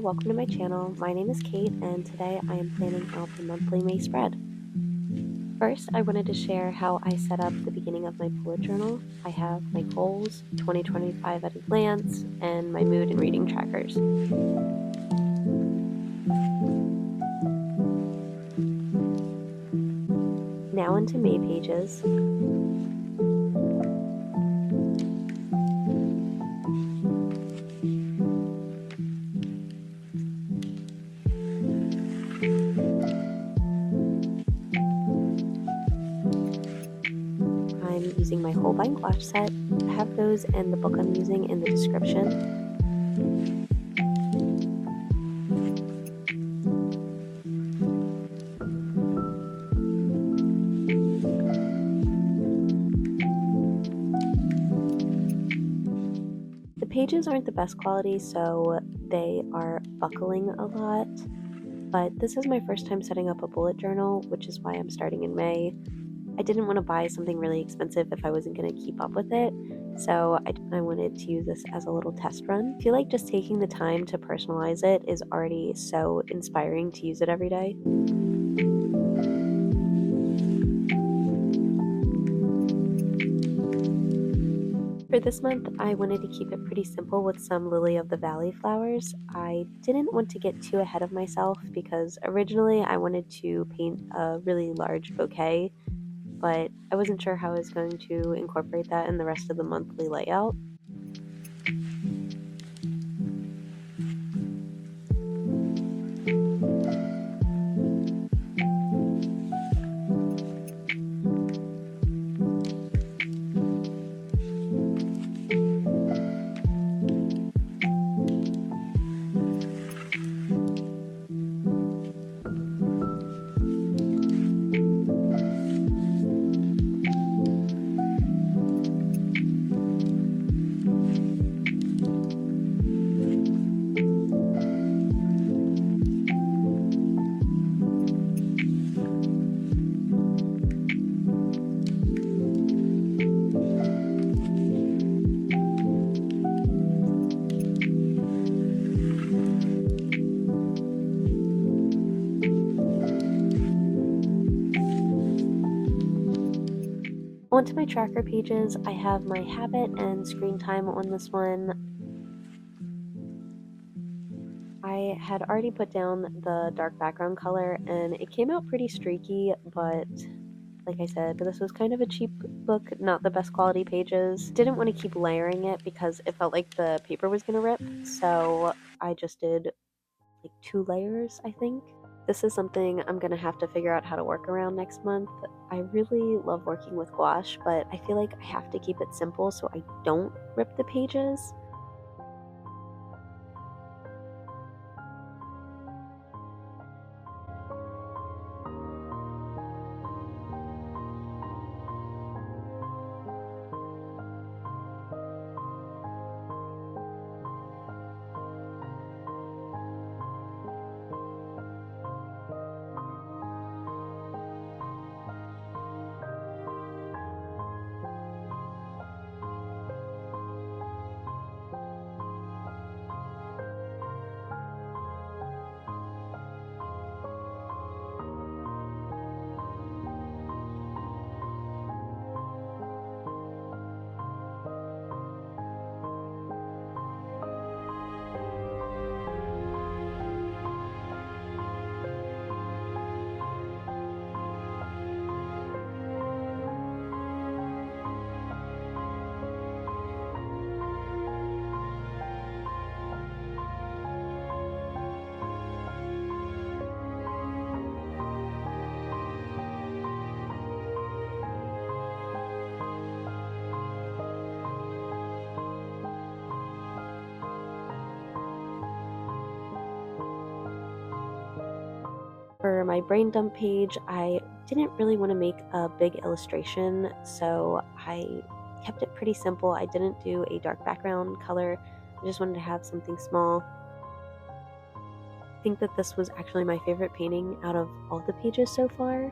welcome to my channel. My name is Cait, and today I am planning out the monthly May spread. First, I wanted to share how I set up the beginning of my bullet journal. I have my goals, 2025 at a glance, and my mood and reading trackers. Now into May pages. I'm using my Holbein gouache set. I have those and the book I'm using in the description. The pages aren't the best quality, so they are buckling a lot, but this is my first time setting up a bullet journal, which is why I'm starting in May. I didn't want to buy something really expensive if I wasn't going to keep up with it, so I wanted to use this as a little test run. I feel like just taking the time to personalize it is already so inspiring to use it every day. For this month, I wanted to keep it pretty simple with some lily of the valley flowers. I didn't want to get too ahead of myself because originally I wanted to paint a really large bouquet, but I wasn't sure how I was going to incorporate that in the rest of the monthly layout. Onto my tracker pages, I have my habit and screen time on this one. I had already put down the dark background color and it came out pretty streaky, but like I said, this was kind of a cheap book, not the best quality pages. Didn't want to keep layering it because it felt like the paper was going to rip, so I just did like 2 layers, I think. This is something I'm going to have to figure out how to work around next month. I really love working with gouache, but I feel like I have to keep it simple so I don't rip the pages. For my brain dump page, I didn't really want to make a big illustration, so I kept it pretty simple. I didn't do a dark background color. I just wanted to have something small. I think that this was actually my favorite painting out of all the pages so far.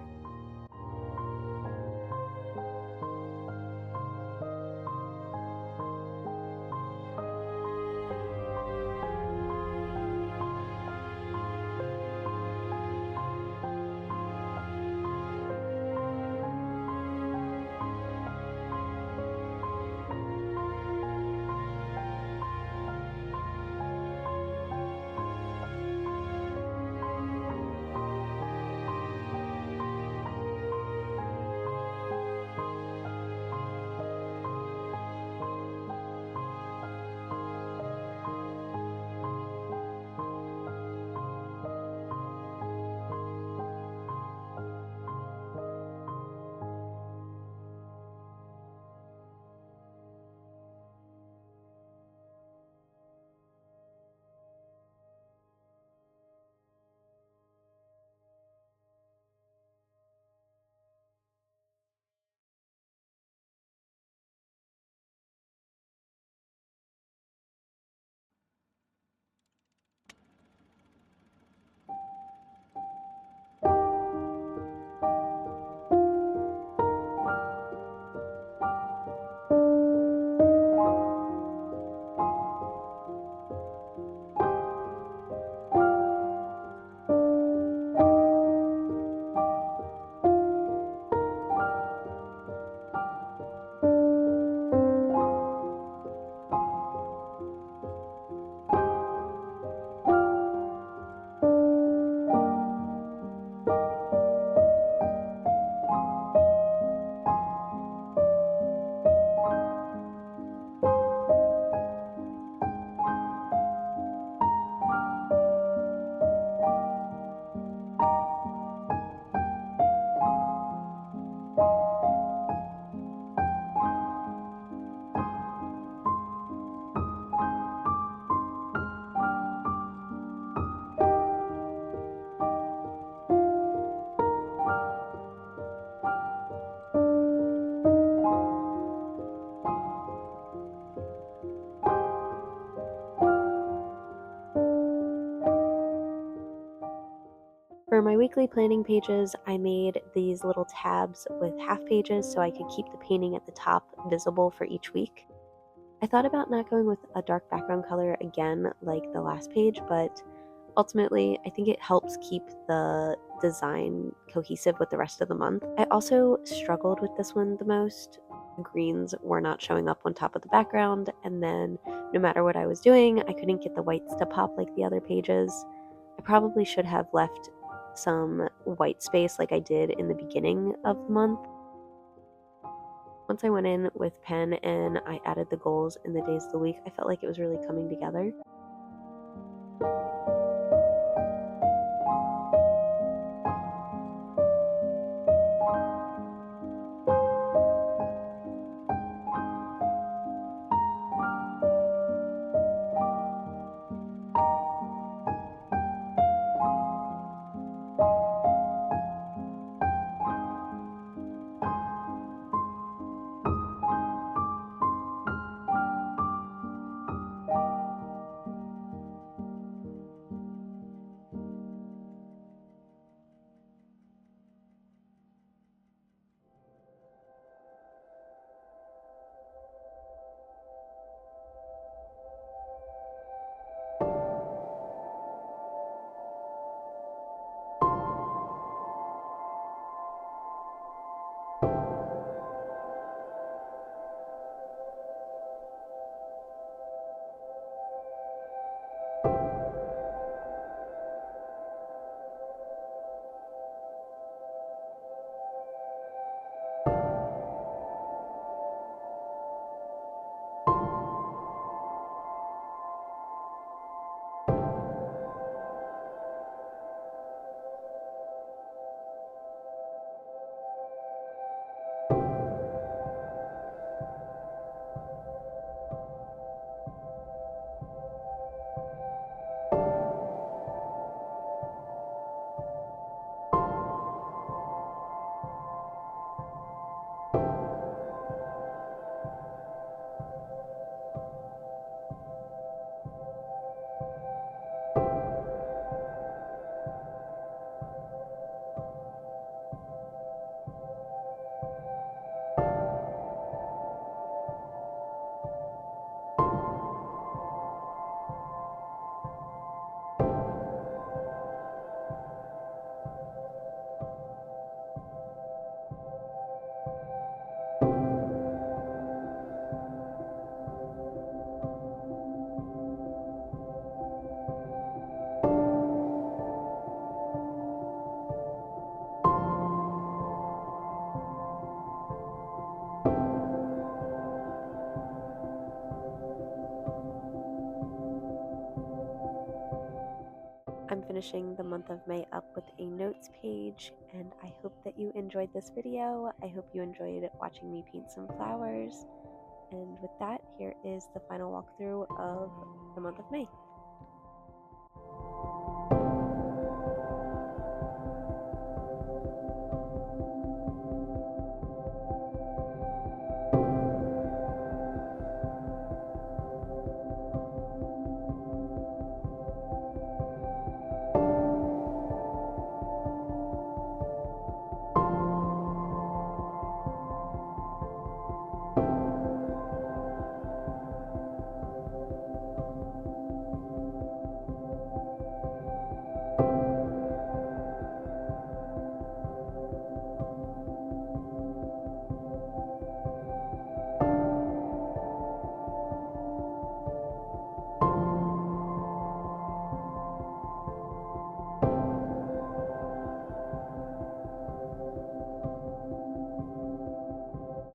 For my weekly planning pages, I made these little tabs with half pages so I could keep the painting at the top visible for each week. I thought about not going with a dark background color again like the last page, but ultimately I think it helps keep the design cohesive with the rest of the month. I also struggled with this one the most. Greens were not showing up on top of the background, and then no matter what I was doing, I couldn't get the whites to pop like the other pages. I probably should have left some white space like I did in the beginning of the month. Once I went in with pen and I added the goals in the days of the week, I felt like it was really coming together. I'm finishing the month of May up with a notes page, and I hope that you enjoyed this video. I hope you enjoyed watching me paint some flowers. And with that, here is the final walkthrough of the month of May.